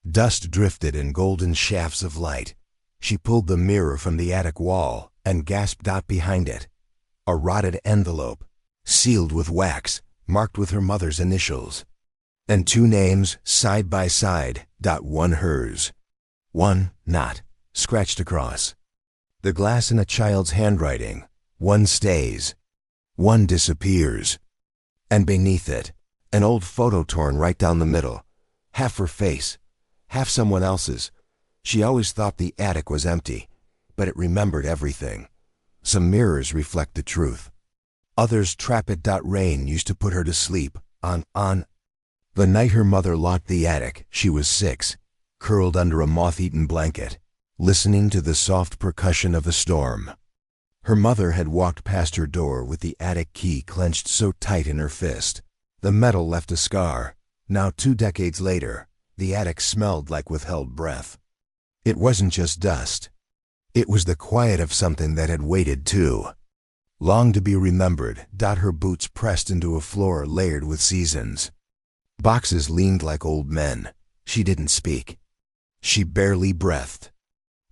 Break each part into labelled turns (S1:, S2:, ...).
S1: Dust drifted in golden shafts of light. She pulled the mirror from the attic wall and gasped out behind it. A rotted envelope, sealed with wax, marked with her mother's initials. And two names, side by side, one hers. One, not, scratched across. The glass in a child's handwriting. One stays. One disappears. And beneath it, an old photo torn right down the middle. Half her face, half someone else's. She always thought the attic was empty, but it remembered everything. Some mirrors reflect the truth. Others trap it. Rain used to put her to sleep. On. The night her mother locked the attic, she was 6, curled under a moth-eaten blanket, listening to the soft percussion of the storm. Her mother had walked past her door with the attic key clenched so tight in her fist. The metal left a scar. Now 2 decades later, the attic smelled like withheld breath. It wasn't just dust. It was the quiet of something that had waited too long to be remembered. Her boots pressed into a floor layered with seasons. Boxes leaned like old men. She didn't speak. She barely breathed.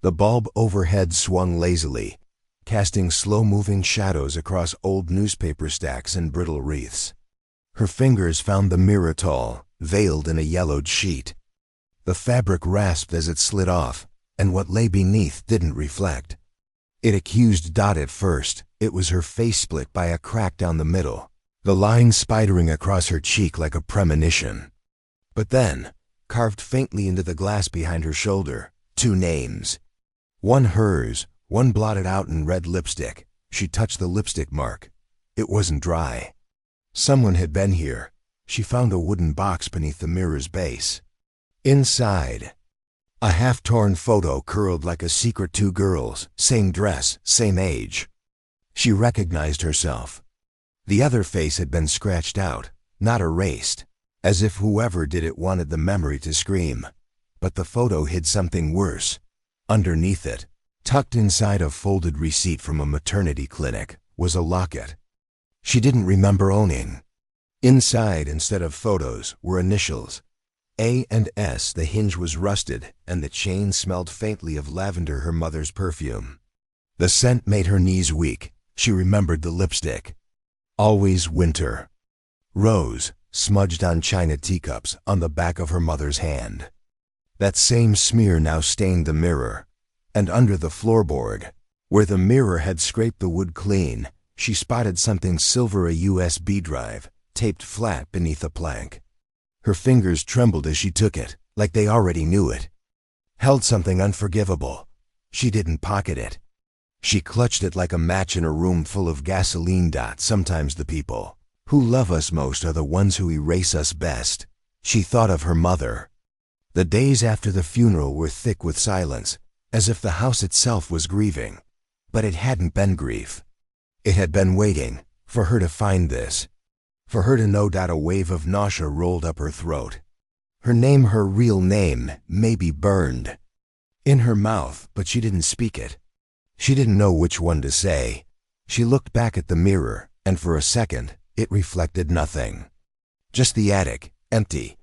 S1: The bulb overhead swung lazily, casting slow-moving shadows across old newspaper stacks and brittle wreaths. Her fingers found the mirror tall, veiled in a yellowed sheet. The fabric rasped as it slid off, and what lay beneath didn't reflect. It accused at first. It was her face split by a crack down the middle, the line spidering across her cheek like a premonition. But then, carved faintly into the glass behind her shoulder, 2 names. One hers, one blotted out in red lipstick. She touched the lipstick mark. It wasn't dry. Someone had been here. She found a wooden box beneath the mirror's base. Inside, a half-torn photo curled like a secret. 2 girls, same dress, same age. She recognized herself. The other face had been scratched out, not erased, as if whoever did it wanted the memory to scream. But the photo hid something worse. Underneath it, tucked inside a folded receipt from a maternity clinic, was a locket she didn't remember owning. Inside, instead of photos, were initials. A and S. The hinge was rusted, and the chain smelled faintly of lavender, her mother's perfume. The scent made her knees weak. She remembered the lipstick. Always winter. Rose, smudged on china teacups, on the back of her mother's hand. That same smear now stained the mirror. And under the floorboard, where the mirror had scraped the wood clean, she spotted something silver, a USB drive, taped flat beneath a plank. Her fingers trembled as she took it, like they already knew it. Held something unforgivable. She didn't pocket it. She clutched it like a match in a room full of gasoline. Sometimes the people who love us most are the ones who erase us best. She thought of her mother. The days after the funeral were thick with silence, as if the house itself was grieving. But it hadn't been grief. It had been waiting for her to find this. For her to know. A wave of nausea rolled up her throat. Her name, her real name, maybe burned in her mouth, but she didn't speak it. She didn't know which one to say. She looked back at the mirror, and for a second, it reflected nothing. Just the attic, empty,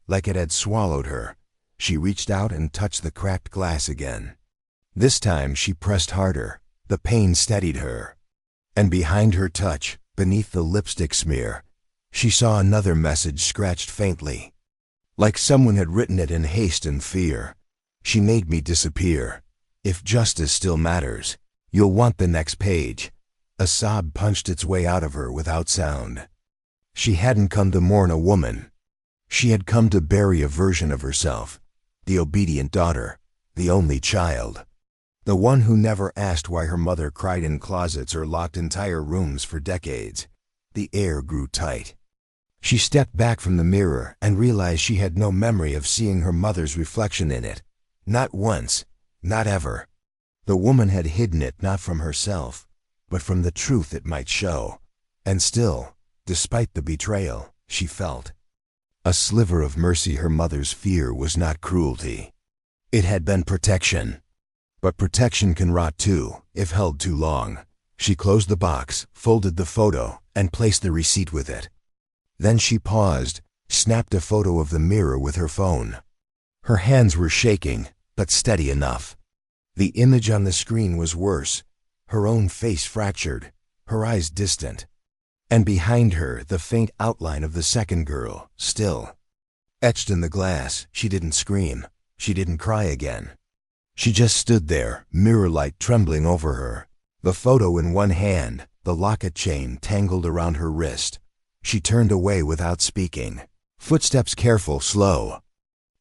S1: like it had swallowed her. She reached out and touched the cracked glass again. This time she pressed harder. The pain steadied her. And behind her touch, beneath the lipstick smear, she saw another message scratched faintly, like someone had written it in haste and fear. She made me disappear. If justice still matters, you'll want the next page. A sob punched its way out of her without sound. She hadn't come to mourn a woman. She had come to bury a version of herself, the obedient daughter, the only child. The one who never asked why her mother cried in closets or locked entire rooms for decades. The air grew tight. She stepped back from the mirror and realized she had no memory of seeing her mother's reflection in it. Not once, not ever. The woman had hidden it not from herself, but from the truth it might show. And still, despite the betrayal, she felt a sliver of mercy. Her mother's fear was not cruelty. It had been protection. But protection can rot too, if held too long. She closed the box, folded the photo, and placed the receipt with it. Then she paused, snapped a photo of the mirror with her phone. Her hands were shaking, but steady enough. The image on the screen was worse, her own face fractured, her eyes distant. And behind her, the faint outline of the second girl, still. Etched in the glass, she didn't scream. She didn't cry again. She just stood there, mirror light trembling over her. The photo in one hand, the locket chain tangled around her wrist. She turned away without speaking. Footsteps careful, slow.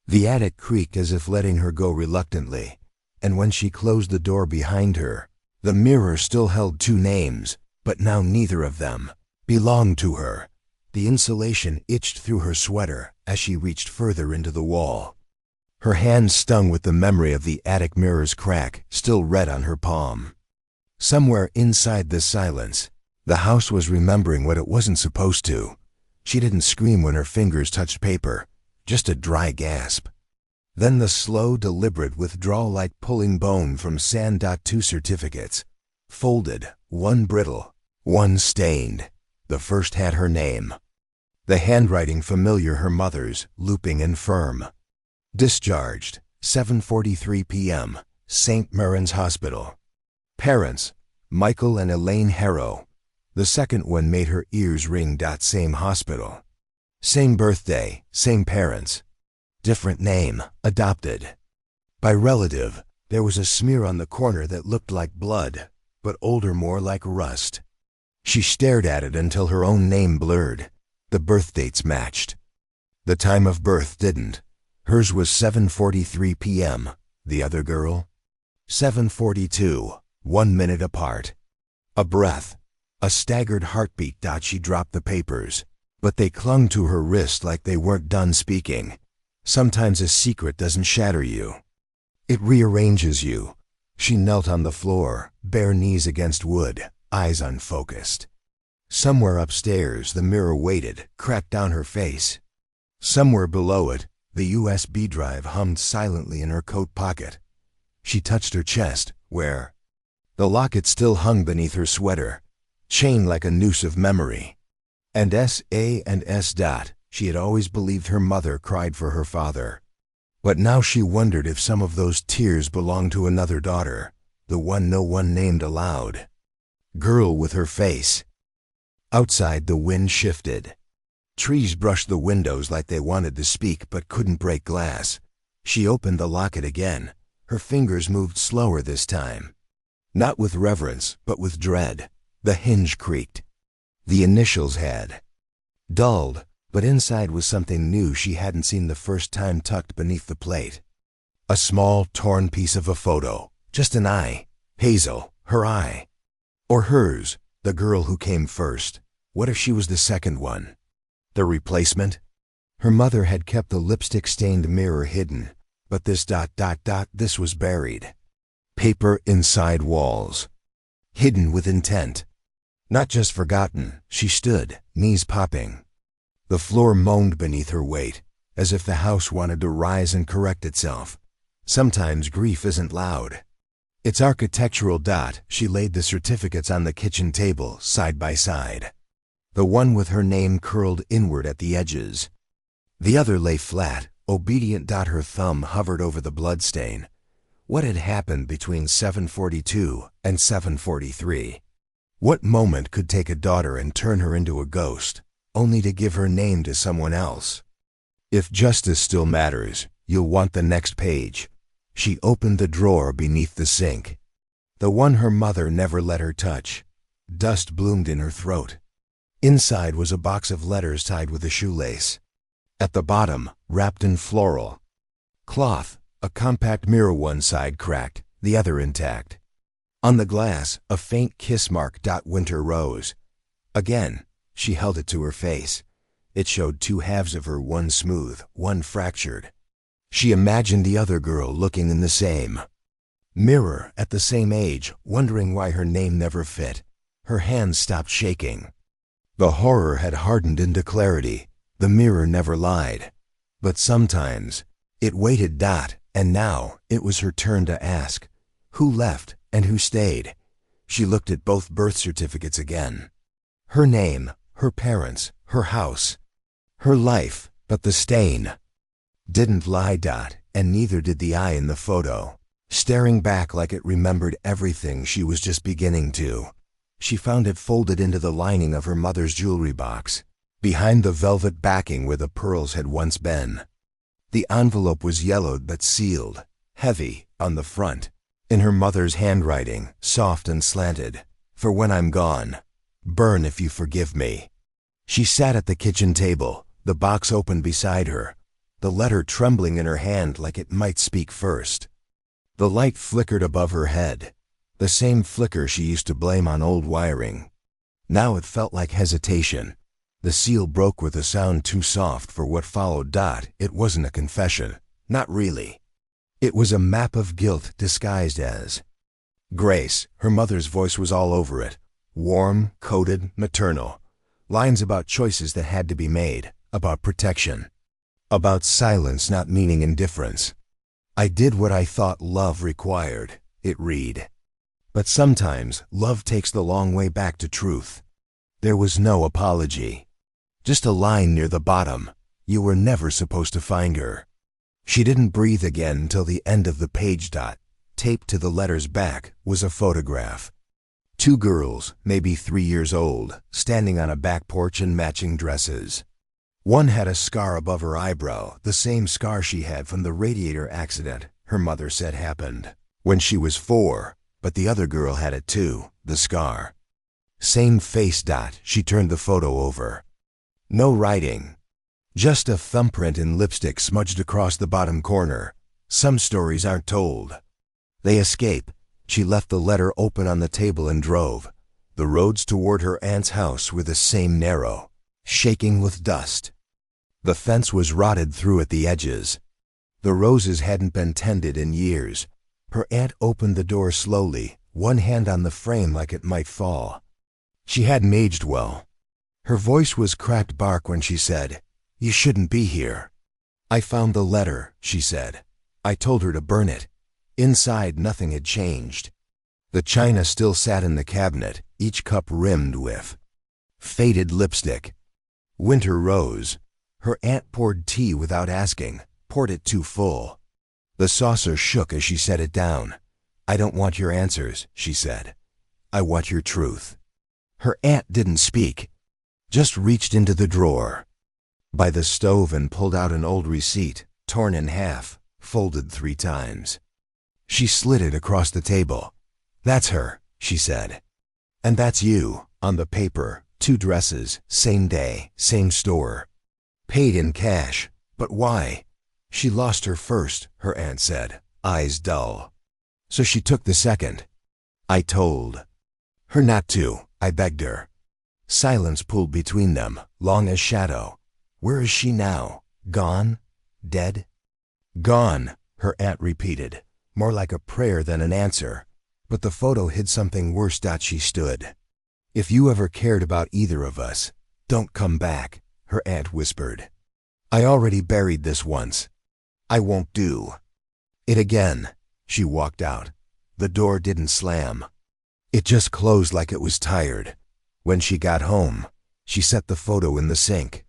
S1: The attic creaked as if letting her go reluctantly. And when she closed the door behind her, the mirror still held two names, but now neither of them belonged to her. The insulation itched through her sweater as she reached further into the wall. Her hand stung with the memory of the attic mirror's crack, still red on her palm. Somewhere inside this silence, the house was remembering what it wasn't supposed to. She didn't scream when her fingers touched paper, just a dry gasp. Then the slow, deliberate withdrawal like pulling bone from Sand.2 certificates. Folded, one brittle, one stained. The first had her name. The handwriting familiar, her mother's, looping and firm. Discharged, 7:43 p.m., St. Marin's Hospital. Parents, Michael and Elaine Harrow. The second one made her ears ring. Same hospital. Same birthday, same parents. Different name, adopted. By relative, there was a smear on the corner that looked like blood, but older, more like rust. She stared at it until her own name blurred. The birth dates matched. The time of birth didn't. Hers was 7:43 p.m. The other girl? 7:42, 1 minute apart. A breath, a staggered heartbeat. She dropped the papers, but they clung to her wrist like they weren't done speaking. Sometimes a secret doesn't shatter you. It rearranges you. She knelt on the floor, bare knees against wood, eyes unfocused. Somewhere upstairs, the mirror waited, cracked down her face. Somewhere below it, the USB drive hummed silently in her coat pocket. She touched her chest, where the locket still hung beneath her sweater, chained like a noose of memory. And S.A. and S. She had always believed her mother cried for her father. But now she wondered if some of those tears belonged to another daughter, the one no one named aloud. Girl with her face. Outside, the wind shifted. Trees brushed the windows like they wanted to speak but couldn't break glass. She opened the locket again. Her fingers moved slower this time. Not with reverence, but with dread. The hinge creaked. The initials had dulled, but inside was something new she hadn't seen the first time, tucked beneath the plate. A small, torn piece of a photo. Just an eye. Hazel, her eye. Or hers, the girl who came first. What if she was the second one? The replacement? Her mother had kept the lipstick-stained mirror hidden, but this this was buried. Paper inside walls. Hidden with intent. Not just forgotten. She stood, knees popping. The floor moaned beneath her weight, as if the house wanted to rise and correct itself. Sometimes grief isn't loud. It's architectural. She laid the certificates on the kitchen table, side by side. The one with her name curled inward at the edges. The other lay flat, obedient. Her thumb hovered over the bloodstain. What had happened between 7:42 and 7:43? What moment could take a daughter and turn her into a ghost, only to give her name to someone else? If justice still matters, you'll want the next page. She opened the drawer beneath the sink. The one her mother never let her touch. Dust bloomed in her throat. Inside was a box of letters tied with a shoelace. At the bottom, wrapped in floral cloth, a compact mirror, one side cracked, the other intact. On the glass, a faint kiss mark. Winter rose. Again, she held it to her face. It showed two halves of her, one smooth, one fractured. She imagined the other girl looking in the same mirror at the same age, wondering why her name never fit. Her hands stopped shaking. The horror had hardened into clarity. The mirror never lied. But sometimes it waited. And now it was her turn to ask, who left and who stayed? She looked at both birth certificates again. Her name, her parents, her house, her life, but the stain didn't lie. and neither did the eye in the photo, staring back like it remembered everything she was just beginning to. She found it folded into the lining of her mother's jewelry box, behind the velvet backing where the pearls had once been. The envelope was yellowed but sealed, heavy on the front, in her mother's handwriting, soft and slanted. "For when I'm gone. Burn if you forgive me." She sat at the kitchen table, the box open beside her, the letter trembling in her hand like it might speak first. The light flickered above her head, the same flicker she used to blame on old wiring. Now it felt like hesitation. The seal broke with a sound too soft for what followed. It wasn't a confession. Not really. It was a map of guilt disguised as Grace. Her mother's voice was all over it. Warm, coded, maternal. Lines about choices that had to be made, about protection, about silence not meaning indifference. "I did what I thought love required," it read. But sometimes love takes the long way back to truth. There was no apology. Just a line near the bottom. You were never supposed to find her. She didn't breathe again until the end of the page. Taped to the letter's back was a photograph. Two girls, maybe 3 years old, standing on a back porch in matching dresses. One had a scar above her eyebrow, the same scar she had from the radiator accident her mother said happened when she was 4, but the other girl had it too, the scar. Same face. She turned the photo over. No writing. Just a thumbprint in lipstick smudged across the bottom corner. Some stories aren't told. They escape. She left the letter open on the table and drove. The roads toward her aunt's house were the same narrow, shaking with dust. The fence was rotted through at the edges. The roses hadn't been tended in years. Her aunt opened the door slowly, one hand on the frame like it might fall. She hadn't aged well. Her voice was cracked bark when she said, "You shouldn't be here." "I found the letter," she said. "I told her to burn it." Inside, nothing had changed. The china still sat in the cabinet, each cup rimmed with faded lipstick. Winter rose. Her aunt poured tea without asking, poured it too full. The saucer shook as she set it down. "I don't want your answers," she said. "I want your truth." Her aunt didn't speak, just reached into the drawer by the stove and pulled out an old receipt, torn in half, folded 3 times. She slid it across the table. "That's her," she said. "And that's you, on the paper, 2 dresses, same day, same store. Paid in cash. But why?" "She lost her first," her aunt said, eyes dull. "So she took the second." "I told her not to. I begged her." Silence pulled between them, long as shadow. "Where is she now? Gone? Dead?" "Gone," her aunt repeated, more like a prayer than an answer. But the photo hid something worse. She stood. "If you ever cared about either of us, don't come back," her aunt whispered. "I already buried this once. I won't do it again." She walked out. The door didn't slam. It just closed like it was tired. When she got home, she set the photo in the sink.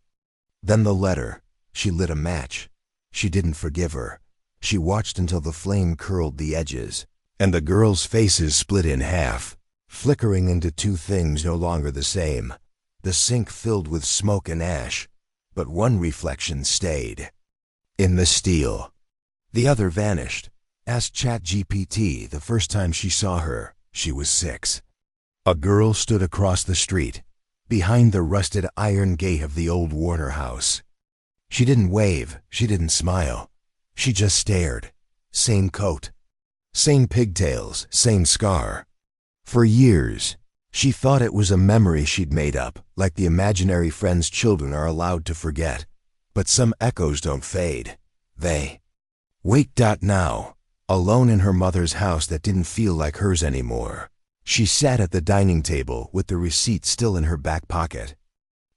S1: Then the letter. She lit a match. She didn't forgive her. She watched until the flame curled the edges, and the girls' faces split in half, flickering into 2 things no longer the same. The sink filled with smoke and ash, but one reflection stayed. In the steel. The other vanished. Asked ChatGPT the first time she saw her. She was 6. A girl stood across the street, behind the rusted iron gate of the old Warner house. She didn't wave, she didn't smile. She just stared. Same coat, same pigtails, same scar. For years, she thought it was a memory she'd made up, like the imaginary friends children are allowed to forget. But some echoes don't fade. They wait. Now, alone in her mother's house that didn't feel like hers anymore, she sat at the dining table with the receipt still in her back pocket.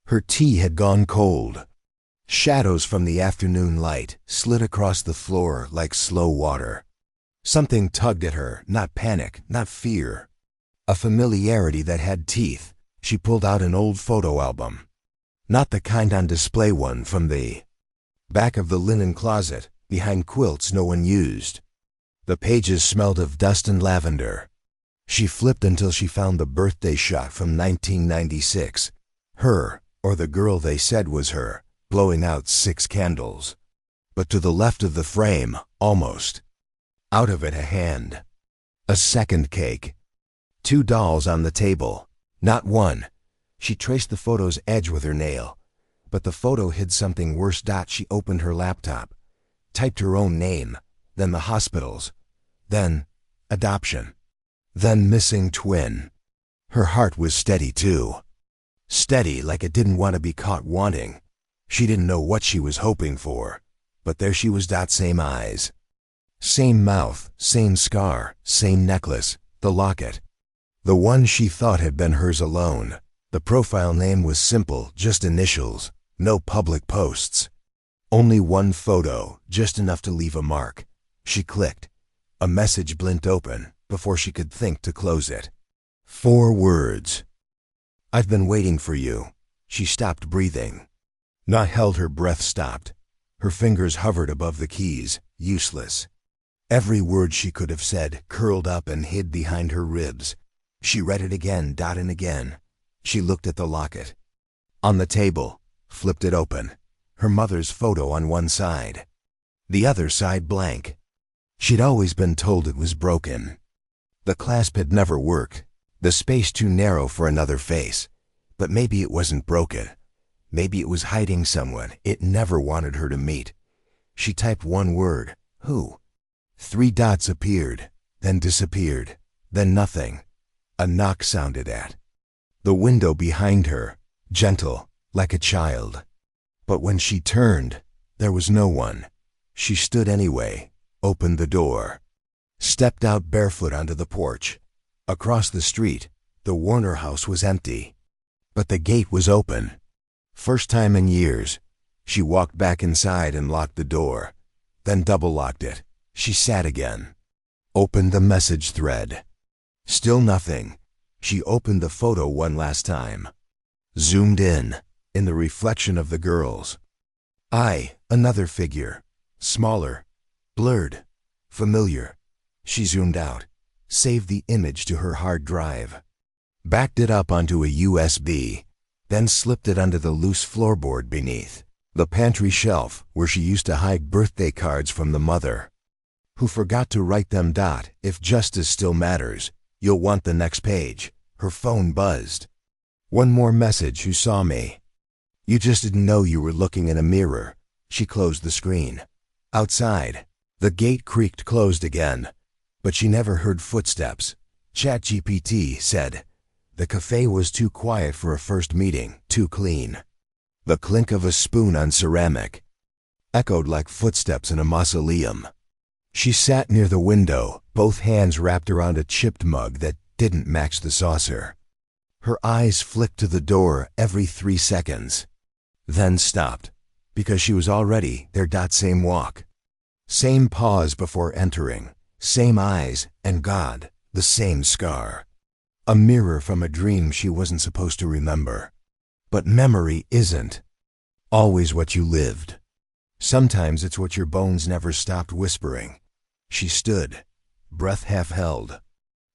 S1: Her tea had gone cold. Shadows from the afternoon light slid across the floor like slow water. Something tugged at her, not panic, not fear. A familiarity that had teeth. She pulled out an old photo album. Not the kind on display, one from the back of the linen closet, behind quilts no one used. The pages smelled of dust and lavender. She flipped until she found the birthday shot from 1996. Her, or the girl they said was her, blowing out 6 candles. But to the left of the frame, almost. Out of it a hand. A second cake. 2 dolls on the table. Not one. She traced the photo's edge with her nail. But the photo hid something worse. She opened her laptop, typed her own name, then the hospital's, then adoption, then missing twin. Her heart was steady too. Steady like it didn't want to be caught wanting. She didn't know what she was hoping for, but there she was. Same eyes. Same mouth, same scar, same necklace, the locket. The one she thought had been hers alone. The profile name was simple, just initials, no public posts. Only one photo, just enough to leave a mark. She clicked. A message blinked open before she could think to close it. 4 words. I've been waiting for you. She stopped breathing. Na held her breath, stopped. Her fingers hovered above the keys, useless. Every word she could have said curled up and hid behind her ribs. She read it again, and again. She looked at the locket. On the table, flipped it open. Her mother's photo on one side. The other side blank. She'd always been told it was broken. The clasp had never worked. The space too narrow for another face. But maybe it wasn't broken. Maybe it was hiding someone it never wanted her to meet. She typed one word, who? 3 dots appeared, then disappeared, then nothing. A knock sounded at the window behind her, gentle, like a child. But when she turned, there was no one. She stood anyway, opened the door, stepped out barefoot onto the porch. Across the street, the Warner house was empty. But the gate was open. First time in years. She walked back inside and locked the door, then double-locked it. She sat again, opened the message thread. Still nothing. She opened the photo one last time. Zoomed in the reflection of the girls. Another figure. Smaller, blurred, familiar. She zoomed out, saved the image to her hard drive, backed it up onto a USB, then slipped it under the loose floorboard beneath the pantry shelf where she used to hide birthday cards from the mother, who forgot to write them. If justice still matters, you'll want the next page. Her phone buzzed. One more message. Who saw me? You just didn't know you were looking in a mirror. She closed the screen. Outside, the gate creaked closed again, but she never heard footsteps. ChatGPT said the cafe was too quiet for a first meeting, too clean. The clink of a spoon on ceramic echoed like footsteps in a mausoleum. She sat near the window, both hands wrapped around a chipped mug that didn't match the saucer. Her eyes flicked to the door every 3 seconds, then stopped, because she was already there. Same walk, same pause before entering, same eyes, and God, the same scar. A mirror from a dream she wasn't supposed to remember. But memory isn't always what you lived. Sometimes it's what your bones never stopped whispering. She stood, breath half held.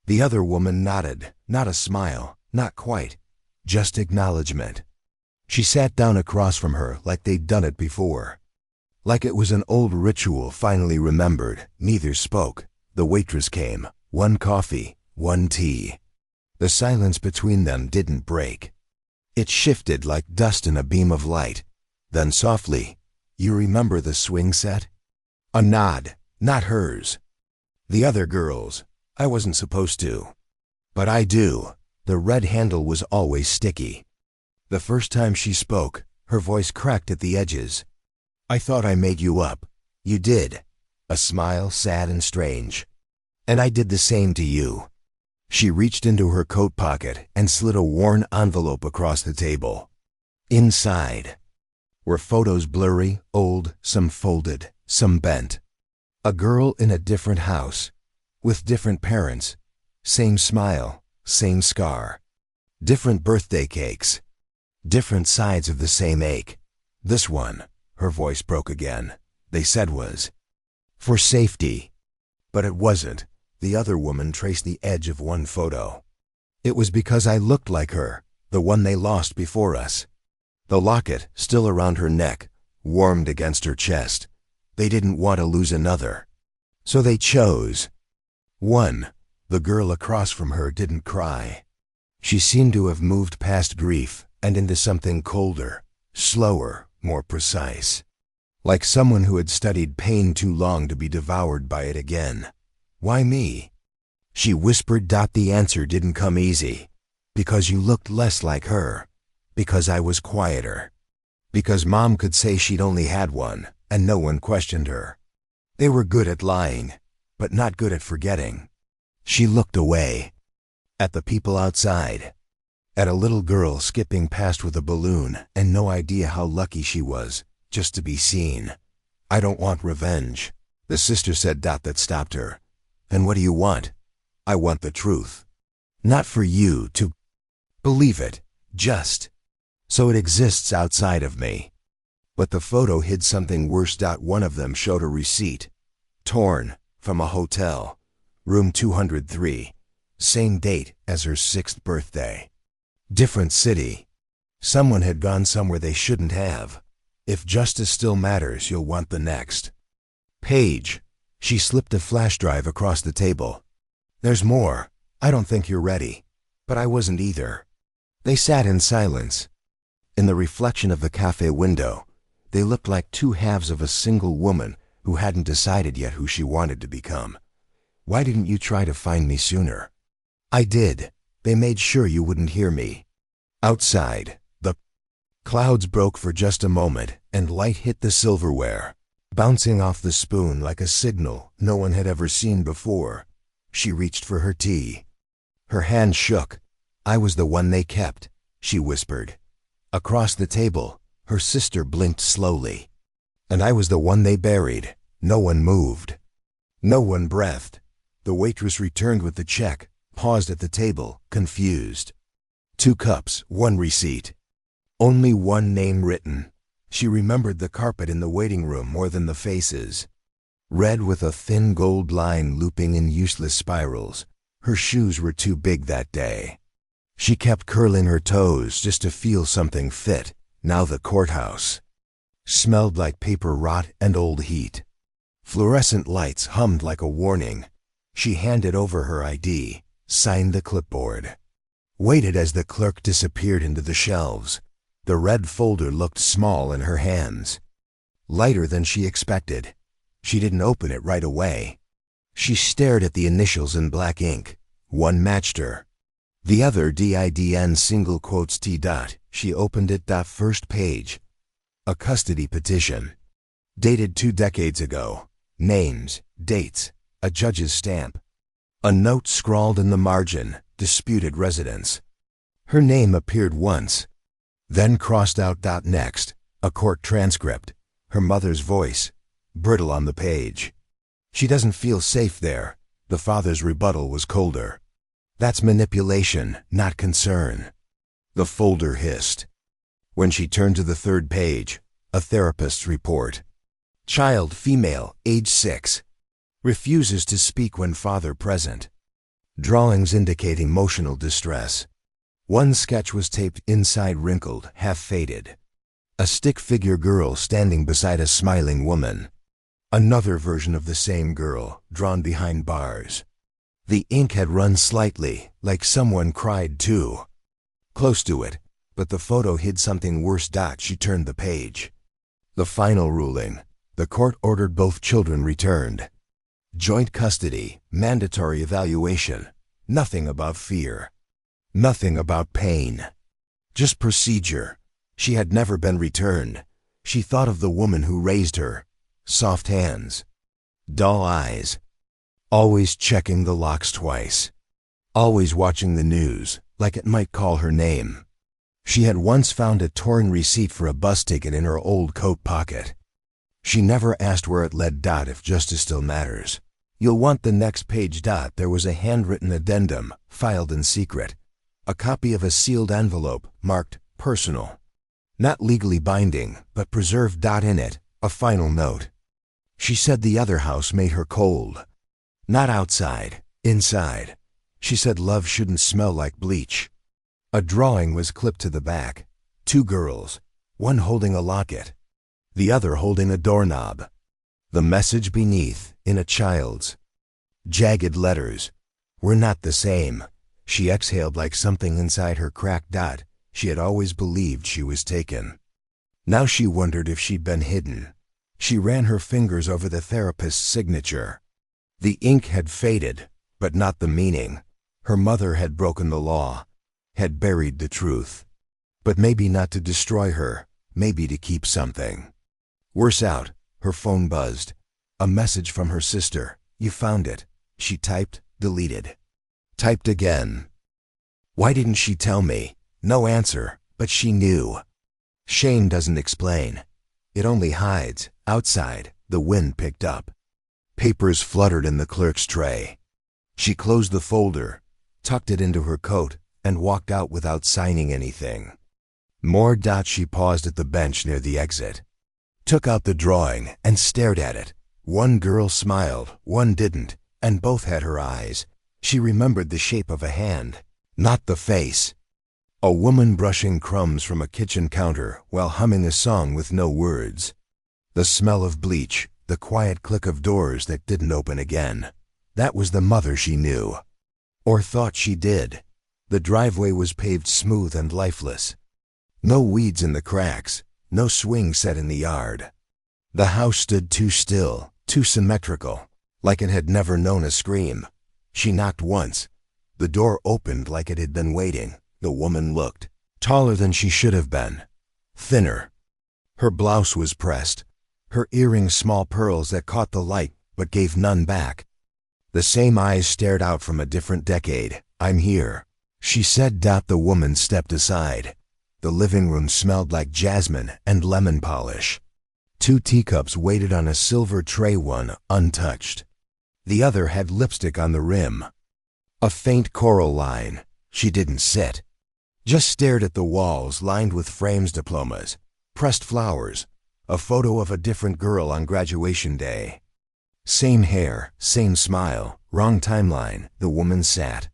S1: The other woman nodded, not a smile, not quite, just acknowledgement. She sat down across from her like they'd done it before. Like it was an old ritual finally remembered. Neither spoke. The waitress came, 1 coffee, 1 tea. The silence between them didn't break. It shifted like dust in a beam of light. Then softly, you remember the swing set? A nod, not hers. The other girls, I wasn't supposed to. But I do. The red handle was always sticky. The first time she spoke, her voice cracked at the edges. I thought I made you up. You did. A smile, sad and strange. And I did the same to you. She reached into her coat pocket and slid a worn envelope across the table. Inside were photos, blurry, old, some folded, some bent. A girl in a different house, with different parents, same smile, same scar. Different birthday cakes, different sides of the same ache. This one, her voice broke again, they said was For safety. But it wasn't. The other woman traced the edge of one photo. It was because I looked like her, the one they lost before us. The locket, still around her neck, warmed against her chest. They didn't want to lose another. So they chose. One. The girl across from her didn't cry. She seemed to have moved past grief and into something colder, slower, more precise. Like someone who had studied pain too long to be devoured by it again. Why me? She whispered. The answer didn't come easy. Because you looked less like her. Because I was quieter. Because Mom could say she'd only had one, and no one questioned her. They were good at lying, but not good at forgetting. She looked away. At the people outside. At a little girl skipping past with a balloon and no idea how lucky she was, just to be seen. I don't want revenge, the sister said. That stopped her. Then what do you want? I want the truth. Not for you to believe it, just so it exists outside of me. But the photo hid something worse. One of them showed a receipt. Torn, from a hotel. Room 203. Same date as her 6th birthday. Different city. Someone had gone somewhere they shouldn't have. If justice still matters, you'll want the next page. She slipped a flash drive across the table. There's more. I don't think you're ready. But I wasn't either. They sat in silence. In the reflection of the cafe window, they looked like two halves of a single woman who hadn't decided yet who she wanted to become. Why didn't you try to find me sooner? I did. They made sure you wouldn't hear me. Outside, the clouds broke for just a moment and light hit the silverware, bouncing off the spoon like a signal no one had ever seen before. She reached for her tea. Her hand shook. I was the one they kept, she whispered. Across the table, her sister blinked slowly. And I was the one they buried. No one moved. No one breathed. The waitress returned with the check, paused at the table, confused. 2 cups, 1 receipt. Only one name written. She remembered the carpet in the waiting room more than the faces. Red with a thin gold line looping in useless spirals. Her shoes were too big that day. She kept curling her toes just to feel something fit. Now the courthouse smelled like paper rot and old heat. Fluorescent lights hummed like a warning. She handed over her ID, signed the clipboard. Waited as the clerk disappeared into the shelves. The red folder looked small in her hands. Lighter than she expected. She didn't open it right away. She stared at the initials in black ink. One matched her. The other DIDN single quotes T. She opened it. First page. A custody petition. Dated 2 decades ago. Names, dates, a judge's stamp. A note scrawled in the margin, disputed residence. Her name appeared once. Then crossed out. Next, a court transcript. Her mother's voice, brittle on the page. She doesn't feel safe there. The father's rebuttal was colder. That's manipulation, not concern. The folder hissed. When she turned to the 3rd page, a therapist's report. Child female, age 6. Refuses to speak when father present. Drawings indicate emotional distress. One sketch was taped inside, wrinkled, half faded. A stick figure girl standing beside a smiling woman. Another version of the same girl, drawn behind bars. The ink had run slightly, like someone cried too. Close to it, but the photo hid something worse. She turned the page. The final ruling. The court ordered both children returned. Joint custody, mandatory evaluation. Nothing about fear. Nothing about pain. Just procedure. She had never been returned. She thought of the woman who raised her. Soft hands. Dull eyes. Always checking the locks twice. Always watching the news, like it might call her name. She had once found a torn receipt for a bus ticket in her old coat pocket. She never asked where it led. If justice still matters. You'll want the next page. There was a handwritten addendum, filed in secret. A copy of a sealed envelope, marked personal. Not legally binding, but preserved. In it, a final note. She said the other house made her cold. Not outside, inside. She said love shouldn't smell like bleach. A drawing was clipped to the back. 2 girls, one holding a locket, the other holding a doorknob. The message beneath, in a child's jagged letters, "We're not the same." She exhaled like something inside her cracked dot. She had always believed she was taken. Now she wondered if she'd been hidden. She ran her fingers over the therapist's signature. The ink had faded, but not the meaning. Her mother had broken the law, had buried the truth. But maybe not to destroy her, maybe to keep something. Worse out, her phone buzzed. A message from her sister. "You found it." She typed, deleted. Typed again. Why didn't she tell me? No answer, but she knew. Shame doesn't explain. It only hides. Outside, the wind picked up. Papers fluttered in the clerk's tray. She closed the folder, tucked it into her coat, and walked out without signing anything. More dots. She paused at the bench near the exit, took out the drawing, and stared at it. One girl smiled, one didn't, and both had her eyes. She remembered the shape of a hand, not the face. A woman brushing crumbs from a kitchen counter while humming a song with no words. The smell of bleach, the quiet click of doors that didn't open again. That was the mother she knew. Or thought she did. The driveway was paved smooth and lifeless. No weeds in the cracks, no swing set in the yard. The house stood too still, too symmetrical, like it had never known a scream. She knocked once. The door opened like it had been waiting. The woman looked taller than she should have been, thinner. Her blouse was pressed, her earrings small pearls that caught the light but gave none back. The same eyes stared out from a different decade. "I'm here," she said. The woman stepped aside. The living room smelled like jasmine and lemon polish. 2 teacups waited on a silver tray, one untouched. The other had lipstick on the rim. A faint coral line. She didn't sit, just stared at the walls lined with frames, diplomas, pressed flowers, a photo of a different girl on graduation day. Same hair, same smile, wrong timeline. The woman sat,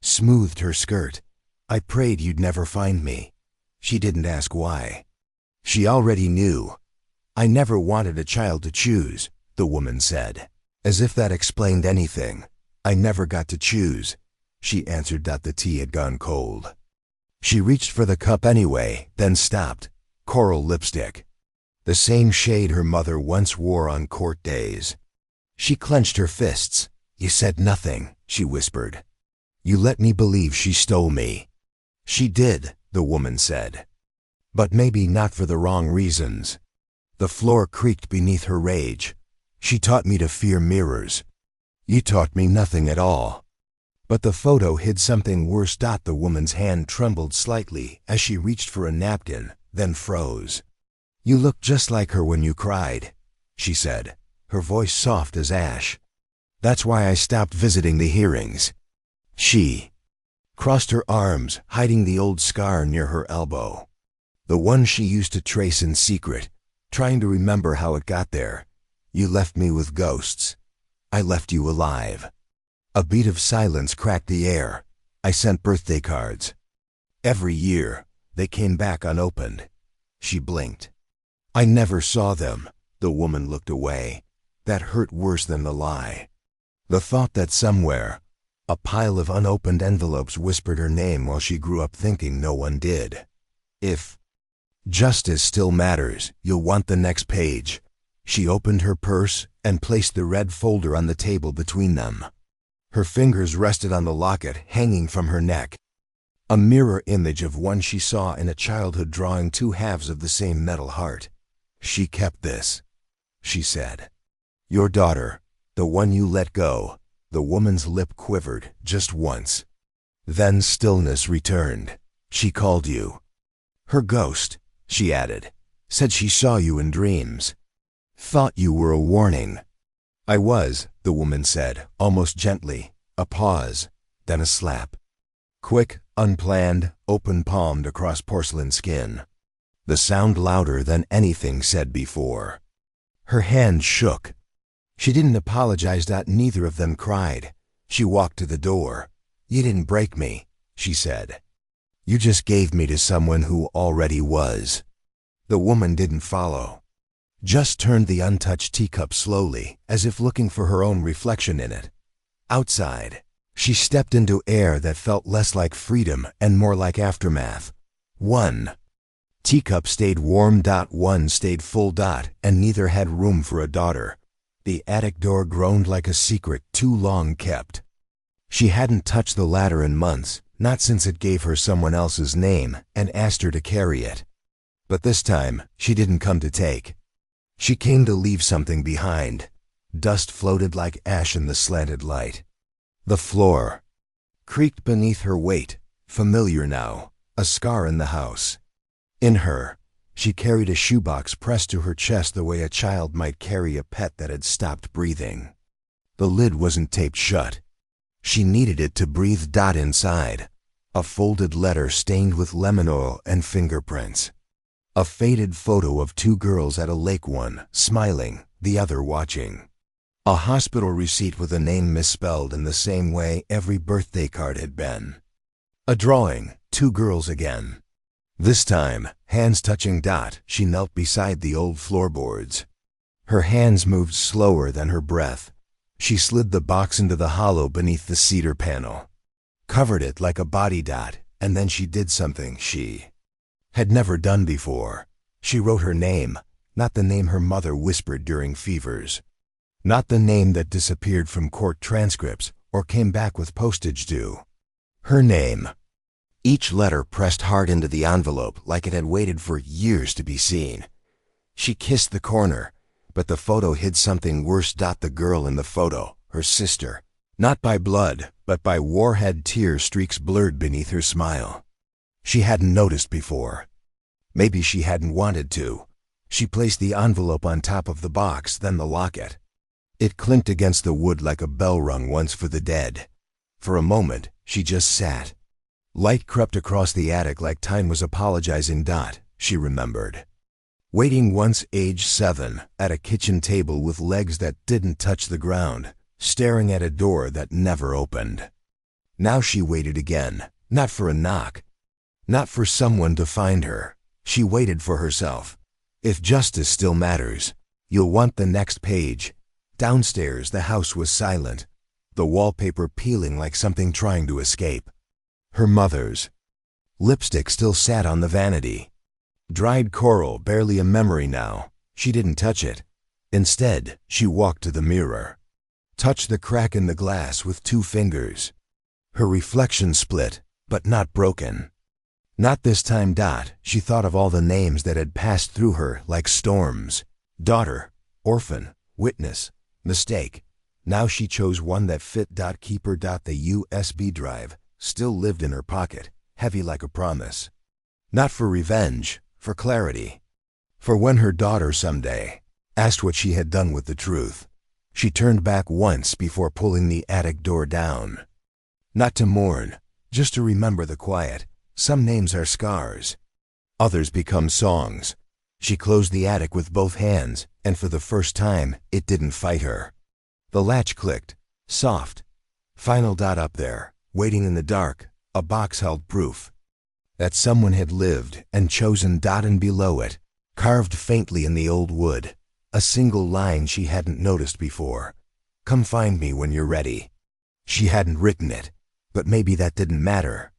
S1: smoothed her skirt. "I prayed you'd never find me." She didn't ask why. She already knew. "I never wanted a child to choose," the woman said, as if that explained anything. "I never got to choose," she answered. The tea had gone cold. She reached for the cup anyway, then stopped. Coral lipstick, the same shade her mother once wore on court days. She clenched her fists. "You said nothing," she whispered. "You let me believe she stole me." "She did," the woman said, "but maybe not for the wrong reasons." The floor creaked beneath her rage. "She taught me to fear mirrors." "You taught me nothing at all." But the photo hid something worse. The woman's hand trembled slightly as she reached for a napkin, then froze. "You looked just like her when you cried," she said, her voice soft as ash. "That's why I stopped visiting the hearings." She crossed her arms, hiding the old scar near her elbow. The one she used to trace in secret, trying to remember how it got there. "You left me with ghosts. I left you alive." A beat of silence cracked the air. "I sent birthday cards. Every year, they came back unopened." She blinked. "I never saw them." The woman looked away. That hurt worse than the lie. The thought that somewhere, a pile of unopened envelopes whispered her name while she grew up thinking no one did. "If justice still matters, you'll want the next page." She opened her purse and placed the red folder on the table between them. Her fingers rested on the locket hanging from her neck. A mirror image of one she saw in a childhood drawing, 2 halves of the same metal heart. "She kept this," she said. "Your daughter, the one you let go." The woman's lip quivered just once. Then stillness returned. "She called you." "Her ghost," she added, "said she saw you in dreams. Thought you were a warning." "I was," the woman said, almost gently. A pause, then a slap. Quick, unplanned, open-palmed across porcelain skin. The sound louder than anything said before. Her hand shook, She didn't apologize. Neither of them cried. She walked to the door. "You didn't break me," she said. "You just gave me to someone who already was." The woman didn't follow. Just turned the untouched teacup slowly, as if looking for her own reflection in it. Outside, she stepped into air that felt less like freedom and more like aftermath. One teacup stayed warm. One stayed full. And neither had room for a daughter. The attic door groaned like a secret too long kept. She hadn't touched the ladder in months, not since it gave her someone else's name and asked her to carry it. But this time, she didn't come to take. She came to leave something behind. Dust floated like ash in the slanted light. The floor creaked beneath her weight, familiar now, a scar in the house. In her, she carried a shoebox pressed to her chest the way a child might carry a pet that had stopped breathing. The lid wasn't taped shut. She needed it to breathe. Inside, a folded letter stained with lemon oil and fingerprints. A faded photo of two girls at a lake, one smiling, the other watching. A hospital receipt with a name misspelled in the same way every birthday card had been. A drawing, two girls again. This time, hands touching. She knelt beside the old floorboards. Her hands moved slower than her breath. She slid the box into the hollow beneath the cedar panel, covered it like a body. And then she did something she had never done before. She wrote her name, not the name her mother whispered during fevers. Not the name that disappeared from court transcripts or came back with postage due. Her name. Each letter pressed hard into the envelope like it had waited for years to be seen. She kissed the corner, but the photo hid something worse. The girl in the photo, her sister, not by blood, but by warhead tear streaks blurred beneath her smile. She hadn't noticed before. Maybe she hadn't wanted to. She placed the envelope on top of the box, then the locket. It clinked against the wood like a bell rung once for the dead. For a moment, she just sat. Light crept across the attic like time was apologizing. She remembered. Waiting once, age 7, at a kitchen table with legs that didn't touch the ground, staring at a door that never opened. Now she waited again, not for a knock, not for someone to find her. She waited for herself. If justice still matters, you'll want the next page. Downstairs, the house was silent, the wallpaper peeling like something trying to escape. Her mother's lipstick still sat on the vanity. Dried coral, barely a memory now. She didn't touch it. Instead, she walked to the mirror, touched the crack in the glass with 2 fingers. Her reflection split, but not broken. Not this time. She thought of all the names that had passed through her like storms. Daughter, orphan, witness, mistake. Now she chose one that fit. Keeper. The USB drive still lived in her pocket, heavy like a promise. Not for revenge, for clarity. For when her daughter someday asked what she had done with the truth. She turned back once before pulling the attic door down. Not to mourn, just to remember the quiet. Some names are scars. Others become songs. She closed the attic with both hands, and for the first time, it didn't fight her. The latch clicked, soft. Final. Up there, waiting in the dark, a box held proof that someone had lived and chosen. And below it, carved faintly in the old wood, a single line she hadn't noticed before. Come find me when you're ready. She hadn't written it, but maybe that didn't matter.